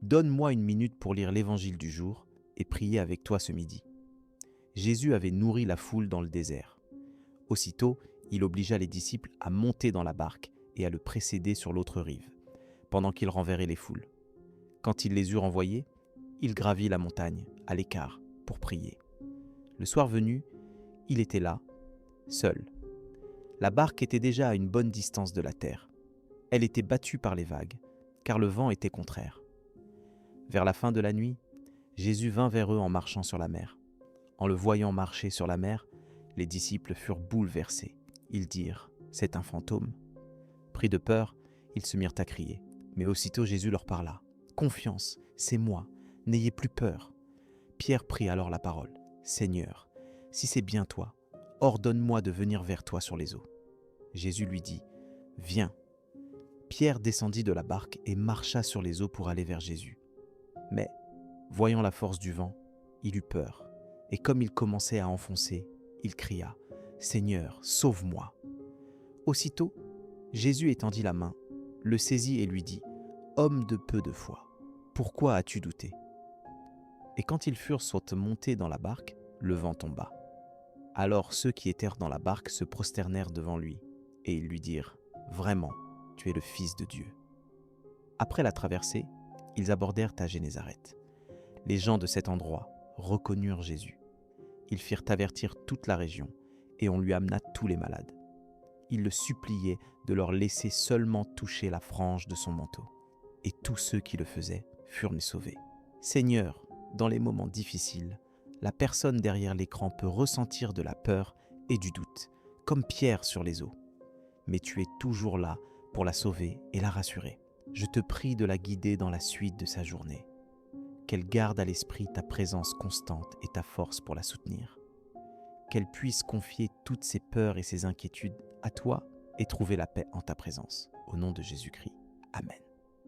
Donne-moi une minute pour lire l'évangile du jour et prier avec toi ce midi. » Jésus avait nourri la foule dans le désert. Aussitôt, il obligea les disciples à monter dans la barque et à le précéder sur l'autre rive, pendant qu'il renverrait les foules. Quand il les eut renvoyés, il gravit la montagne, à l'écart, pour prier. Le soir venu, il était là, seul. La barque était déjà à une bonne distance de la terre. Elle était battue par les vagues, car le vent était contraire. Vers la fin de la nuit, Jésus vint vers eux en marchant sur la mer. En le voyant marcher sur la mer, les disciples furent bouleversés. Ils dirent « C'est un fantôme ». Pris de peur, ils se mirent à crier. Mais aussitôt Jésus leur parla. « Confiance, c'est moi, n'ayez plus peur. » Pierre prit alors la parole. « Seigneur, si c'est bien toi, ordonne-moi de venir vers toi sur les eaux. » Jésus lui dit « Viens ». Pierre descendit de la barque et marcha sur les eaux pour aller vers Jésus. Mais, voyant la force du vent, il eut peur. Et comme il commençait à enfoncer, il cria « Seigneur, sauve-moi !» Aussitôt, Jésus étendit la main, le saisit et lui dit « Homme de peu de foi, pourquoi as-tu douté ?» Et quand ils furent montés dans la barque, le vent tomba. Alors ceux qui étaient dans la barque se prosternèrent devant lui, et ils lui dirent « Vraiment, tu es le Fils de Dieu. » Après la traversée, ils abordèrent à Génézareth. Les gens de cet endroit reconnurent Jésus. Ils firent avertir toute la région, et on lui amena tous les malades. Ils le suppliaient de leur laisser seulement toucher la frange de son manteau. Et tous ceux qui le faisaient furent sauvés. Seigneur, dans les moments difficiles, la personne derrière l'écran peut ressentir de la peur et du doute, comme Pierre sur les eaux. Mais tu es toujours là pour la sauver et la rassurer. Je te prie de la guider dans la suite de sa journée. Qu'elle garde à l'esprit ta présence constante et ta force pour la soutenir. Qu'elle puisse confier toutes ses peurs et ses inquiétudes à toi et trouver la paix en ta présence. Au nom de Jésus-Christ. Amen.